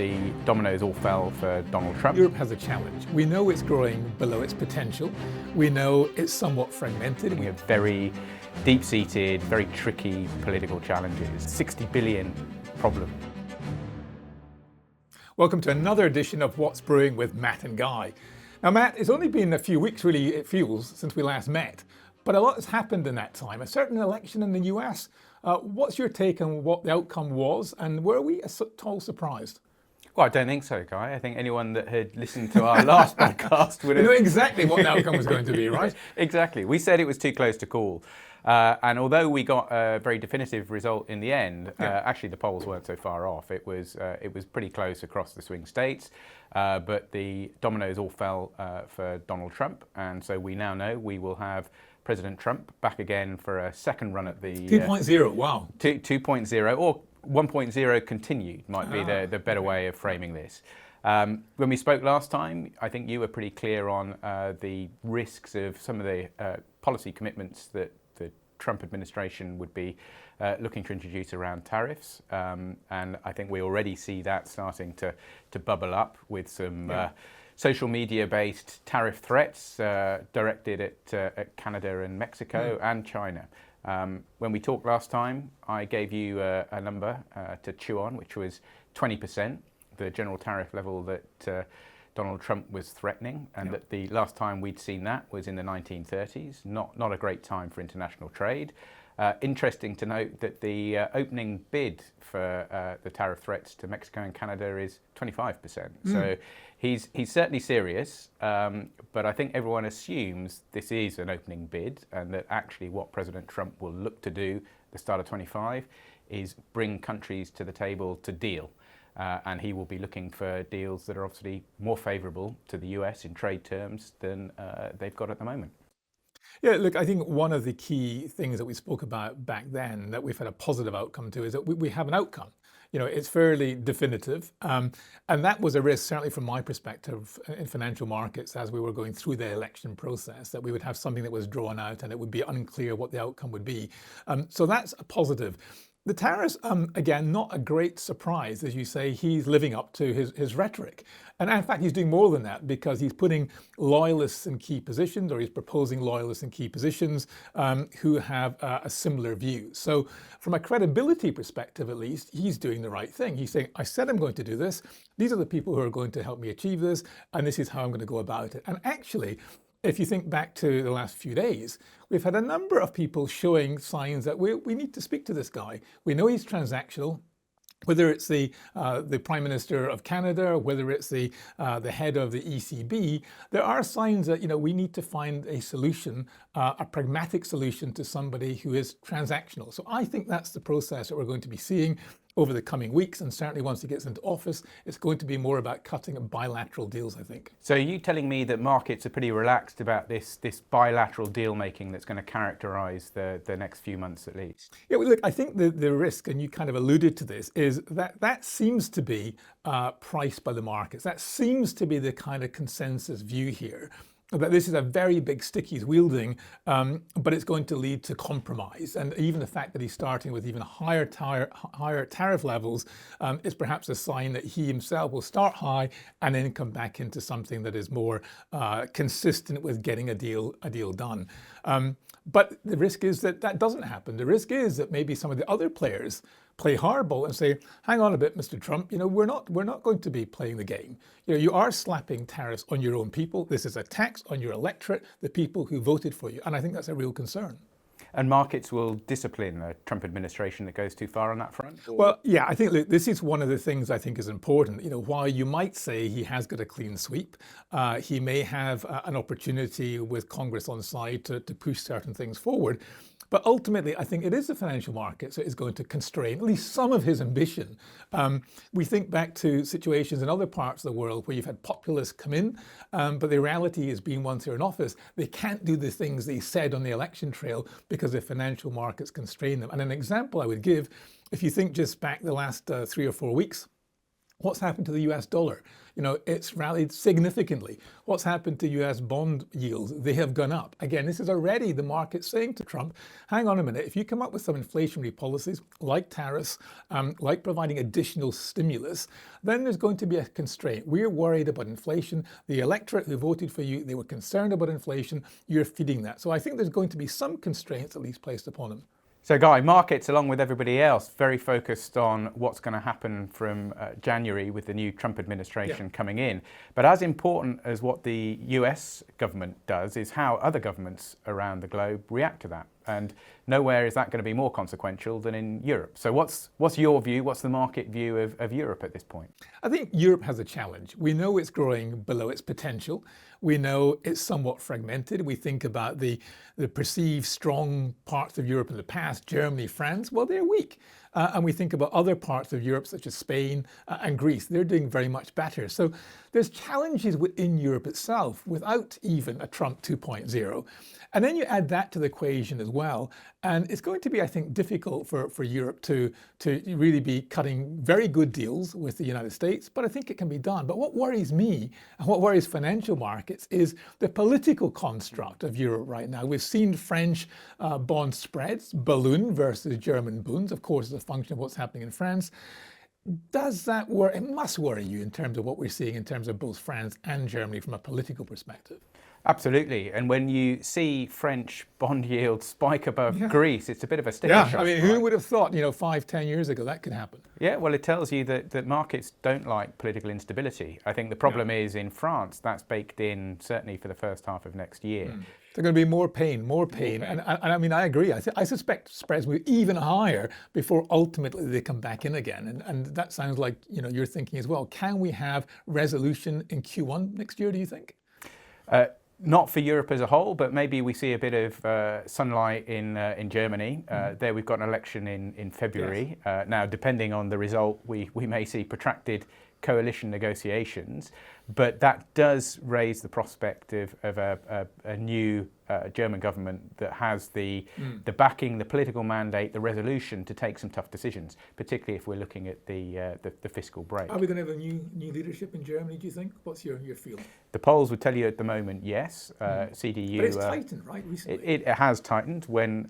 the dominoes all fell for Donald Trump. Europe has a challenge. We know it's growing below its potential. We know it's somewhat fragmented. We have very deep-seated, very tricky political challenges. 60 billion problem. Welcome to another edition of What's Brewing with Matt and Guy. Now, Matt, it's only been a few weeks, really, it feels, since we last met. But a lot has happened in that time. A certain election in the US. What's your take on what the outcome was, and were we at all surprised? Well, I don't think so, Guy. I think anyone that had listened to our last podcast would have... You know exactly what the outcome was going to be, right? Exactly. We said it was too close to call. And although we got a very definitive result in the end, actually the polls weren't so far off. It was pretty close across the swing states, but the dominoes all fell for Donald Trump. And so we now know we will have President Trump back again for a second run at the 2.0, wow. 2.0 or 1.0 continued might be the better way of framing this. When we spoke last time, I think you were pretty clear on the risks of some of the policy commitments that the Trump administration would be looking to introduce around tariffs. And I think we already see that starting to bubble up with some social media-based tariff threats directed at Canada and Mexico and China. When we talked last time, I gave you a number to chew on, which was 20%, the general tariff level that Donald Trump was threatening, and that the last time we'd seen that was in the 1930s. Not a great time for international trade. Interesting to note that the opening bid for the tariff threats to Mexico and Canada is 25%. So he's certainly serious, but I think everyone assumes this is an opening bid, and that actually what President Trump will look to do at the start of 25 is bring countries to the table to deal. And he will be looking for deals that are obviously more favourable to the US in trade terms than they've got at the moment. Yeah, look, I think one of the key things that we spoke about back then that we've had a positive outcome to is that we have an outcome. You know, it's fairly definitive. And that was a risk, certainly from my perspective, in financial markets as we were going through the election process, that we would have something that was drawn out and it would be unclear what the outcome would be. So that's a positive. The tariffs, again, not a great surprise. As you say, he's living up to his rhetoric. And in fact, he's doing more than that because he's putting loyalists in key positions, or he's proposing loyalists in key positions who have a similar view. So from a credibility perspective, at least, he's doing the right thing. He's saying, I said I'm going to do this. These are the people who are going to help me achieve this. And this is how I'm going to go about it. And actually, if you think back to the last few days, we've had a number of people showing signs that we need to speak to this guy. We know he's transactional. Whether it's the Prime Minister of Canada, whether it's the head of the ECB, there are signs that we need to find a solution, a pragmatic solution to somebody who is transactional. So I think that's the process that we're going to be seeing over the coming weeks, and certainly once he gets into office, it's going to be more about cutting bilateral deals, I think. So are you telling me that markets are pretty relaxed about this bilateral deal making that's going to characterise the next few months at least? Yeah, well, look, I think the risk, and you kind of alluded to this, is that seems to be priced by the markets. That seems to be the kind of consensus view here, that this is a very big stick he's wielding, but it's going to lead to compromise. And even the fact that he's starting with even higher tariff levels is perhaps a sign that he himself will start high and then come back into something that is more consistent with getting a deal done. But the risk is that doesn't happen. The risk is that maybe some of the other players play hardball and say, hang on a bit, Mr. Trump, we're not going to be playing the game. You are slapping tariffs on your own people. This is a tax on your electorate, the people who voted for you. And I think that's a real concern. And markets will discipline a Trump administration that goes too far on that front? Or? Well, yeah, I think this is one of the things I think is important. While you might say he has got a clean sweep, he may have an opportunity with Congress on side to push certain things forward. But ultimately, I think it is the financial markets that is going to constrain at least some of his ambition. We think back to situations in other parts of the world where you've had populists come in, but the reality is being once they're in office, they can't do the things they said on the election trail because the financial markets constrain them. And an example I would give, if you think just back the last 3 or 4 weeks, What's happened to the US dollar? It's rallied significantly. What's happened to US bond yields? They have gone up. Again, this is already the market saying to Trump, hang on a minute, if you come up with some inflationary policies like tariffs, like providing additional stimulus, then there's going to be a constraint. We're worried about inflation. The electorate who voted for you, they were concerned about inflation. You're feeding that. So I think there's going to be some constraints at least placed upon them. So Guy, markets along with everybody else very focused on what's going to happen from January with the new Trump administration coming in. But as important as what the US government does is how other governments around the globe react to that. And nowhere is that going to be more consequential than in Europe. So what's your view? What's the market view of Europe at this point? I think Europe has a challenge. We know it's growing below its potential. We know it's somewhat fragmented. We think about the perceived strong parts of Europe in the past, Germany, France, well, they're weak. And we think about other parts of Europe, such as Spain and Greece. They're doing very much better. So there's challenges within Europe itself without even a Trump 2.0. And then you add that to the equation as well. And it's going to be, I think, difficult for Europe to really be cutting very good deals with the United States. But I think it can be done. But what worries me and what worries financial markets is the political construct of Europe right now. We've seen French bond spreads balloon versus German bunds, of course, as a function of what's happening in France. Does that worry? It must worry you in terms of what we're seeing in terms of both France and Germany from a political perspective. Absolutely. And when you see French bond yields spike above Greece, it's a bit of a sticker shock. I mean, who would have thought, 5-10 years ago that could happen? Yeah, well, it tells you that markets don't like political instability. I think the problem is in France, that's baked in certainly for the first half of next year. There's going to be more pain. And I mean, I agree. I suspect spreads will be even higher before ultimately they come back in again. And that sounds like, you're thinking as well. Can we have resolution in Q1 next year, do you think? Not for Europe as a whole, but maybe we see a bit of sunlight in Germany. There we've got an election in February. Yes. Now, depending on the result, we may see protracted coalition negotiations, but that does raise the prospect of a new German government that has the backing, the political mandate, the resolution to take some tough decisions, particularly if we're looking at the fiscal break. Are we going to have a new leadership in Germany, do you think? What's your feeling? The polls would tell you at the moment, yes. CDU. But it's tightened, right, recently? It has tightened. When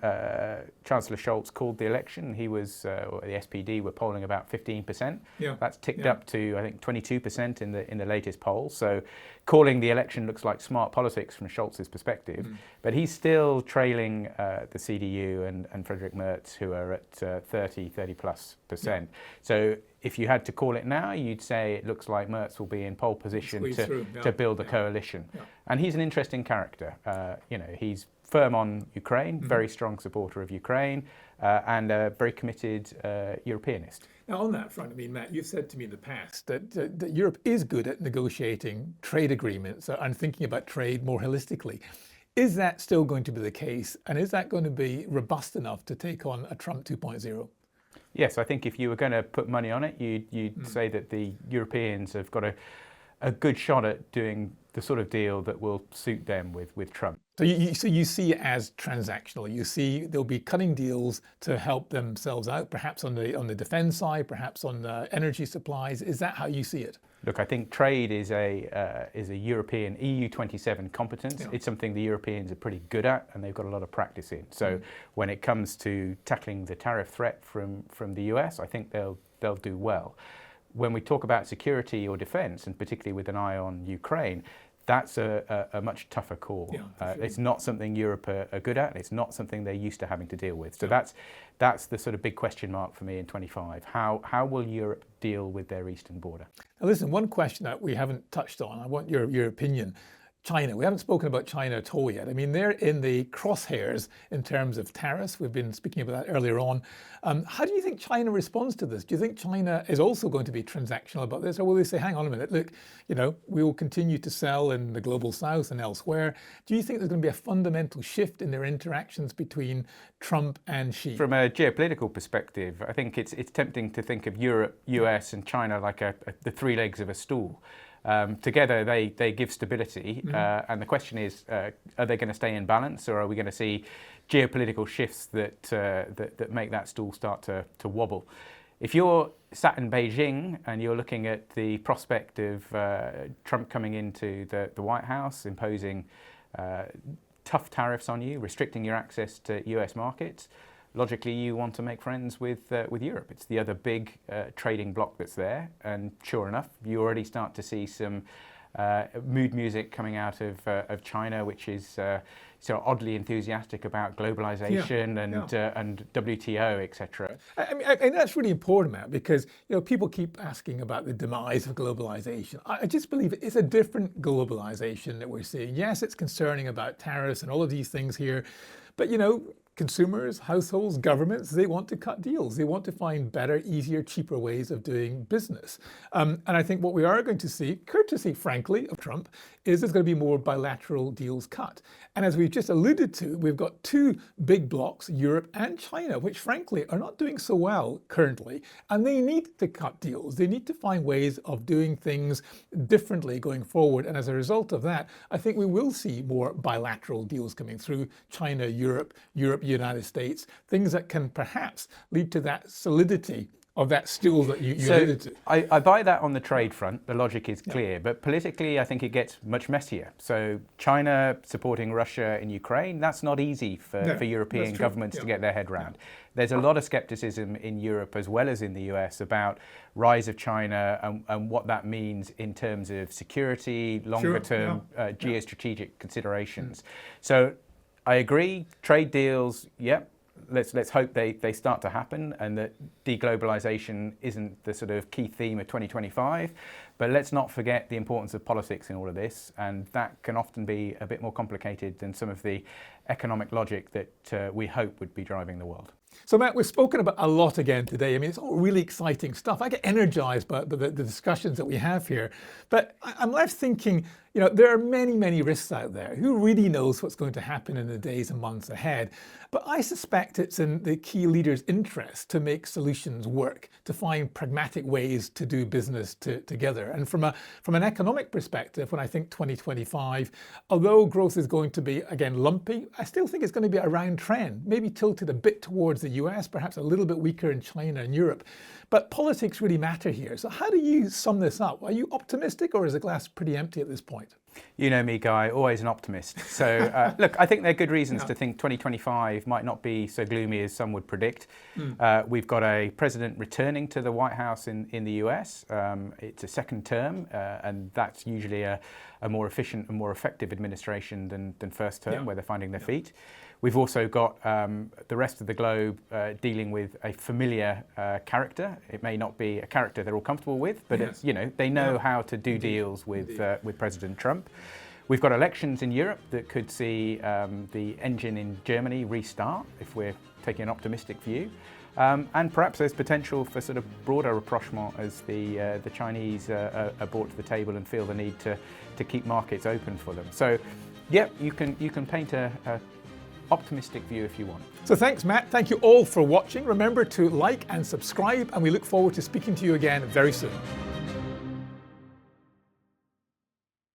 Chancellor Scholz called the election, he was, or the SPD were polling about 15%. Yeah. That's ticked up to, I think, 22% in the latest poll. So calling the election looks like smart politics from Scholz's perspective. But he's still trailing the CDU and Friedrich Merz, who are at 30+%. Yeah. So if you had to call it now, you'd say it looks like Merz will be in pole position to build a coalition. Yeah. And he's an interesting character. He's firm on Ukraine, very strong supporter of Ukraine, and a very committed Europeanist. Now, on that front, I mean, Matt, you've said to me in the past that Europe is good at negotiating trade agreements and thinking about trade more holistically. Is that still going to be the case? And is that going to be robust enough to take on a Trump 2.0? Yes, I think if you were going to put money on it, you'd say that the Europeans have got a good shot at doing the sort of deal that will suit them with Trump. So you see it as transactional. You see they'll be cutting deals to help themselves out, perhaps on the defense side, perhaps on the energy supplies. Is that how you see it? Look, I think trade is a European EU27 competence. Yeah. It's something the Europeans are pretty good at, and they've got a lot of practice in. So when it comes to tackling the tariff threat from the US, I think they'll do well. When we talk about security or defense, and particularly with an eye on Ukraine, that's a much tougher call. Yeah, sure. It's not something Europe are good at. It's not something they're used to having to deal with. So that's the sort of big question mark for me in 25. How will Europe deal with their eastern border? Now listen, one question that we haven't touched on, I want your opinion. China. We haven't spoken about China at all yet. I mean, they're in the crosshairs in terms of tariffs. We've been speaking about that earlier on. How do you think China responds to this? Do you think China is also going to be transactional about this? Or will they say, hang on a minute, look, we will continue to sell in the global south and elsewhere. Do you think there's going to be a fundamental shift in their interactions between Trump and Xi? From a geopolitical perspective, I think it's tempting to think of Europe, US and China like the three legs of a stool. Together they give stability, and the question is, are they going to stay in balance, or are we going to see geopolitical shifts that make that stool start to wobble? if you're sat in Beijing and you're looking at the prospect of Trump coming into the White House, imposing tough tariffs on you, restricting your access to US markets, logically you want to make friends with Europe. It's the other big trading bloc that's there, and sure enough, you already start to see some mood music coming out of China, which is sort of oddly enthusiastic about globalization and WTO, etc. I mean, that's really important, Matt, because people keep asking about the demise of globalization. I just believe it's a different globalization that we're seeing. Yes, it's concerning about tariffs and all of these things here, but consumers, households, governments, they want to cut deals. They want to find better, easier, cheaper ways of doing business. And I think what we are going to see, courtesy, frankly, of Trump, is there's going to be more bilateral deals cut. And as we've just alluded to, we've got two big blocs, Europe and China, which frankly are not doing so well currently. And they need to cut deals. They need to find ways of doing things differently going forward. And as a result of that, I think we will see more bilateral deals coming through China, Europe, United States, things that can perhaps lead to that solidity of that stool that you alluded to. I buy that on the trade front. The logic is clear, but politically I think it gets much messier. So China supporting Russia in Ukraine, that's not easy for European governments to get their head around. There's a lot of skepticism in Europe as well as in the US about rise of China and what that means in terms of security, longer term geostrategic considerations. So I agree, trade deals, let's hope they start to happen and that deglobalization isn't the sort of key theme of 2025. But let's not forget the importance of politics in all of this, and that can often be a bit more complicated than some of the economic logic that we hope would be driving the world. So Matt, we've spoken about a lot again today. I mean, it's all really exciting stuff. I get energized by the discussions that we have here. But I'm left thinking, there are many, many risks out there. Who really knows what's going to happen in the days and months ahead? But I suspect it's in the key leaders' interest to make solutions work, to find pragmatic ways to do business together. And from an economic perspective, when I think 2025, although growth is going to be, again, lumpy, I still think it's going to be a round trend, maybe tilted a bit towards the US, perhaps a little bit weaker in China and Europe. But politics really matter here. So how do you sum this up? Are you optimistic, or is the glass pretty empty at this point? You know me, Guy, always an optimist. So look, I think there are good reasons to think 2025 might not be so gloomy as some would predict. We've got a president returning to the White House in the US. It's a second term, and that's usually a more efficient and more effective administration than first term, where they're finding their feet. We've also got the rest of the globe dealing with a familiar character. It may not be a character they're all comfortable with, but it's, they know how to do deals with President Trump. We've got elections in Europe that could see the engine in Germany restart, if we're taking an optimistic view. And perhaps there's potential for sort of broader rapprochement as the Chinese are brought to the table and feel the need to keep markets open for them. So, you can paint a optimistic view if you want. So thanks, Matt. Thank you all for watching. Remember to like and subscribe, and we look forward to speaking to you again very soon.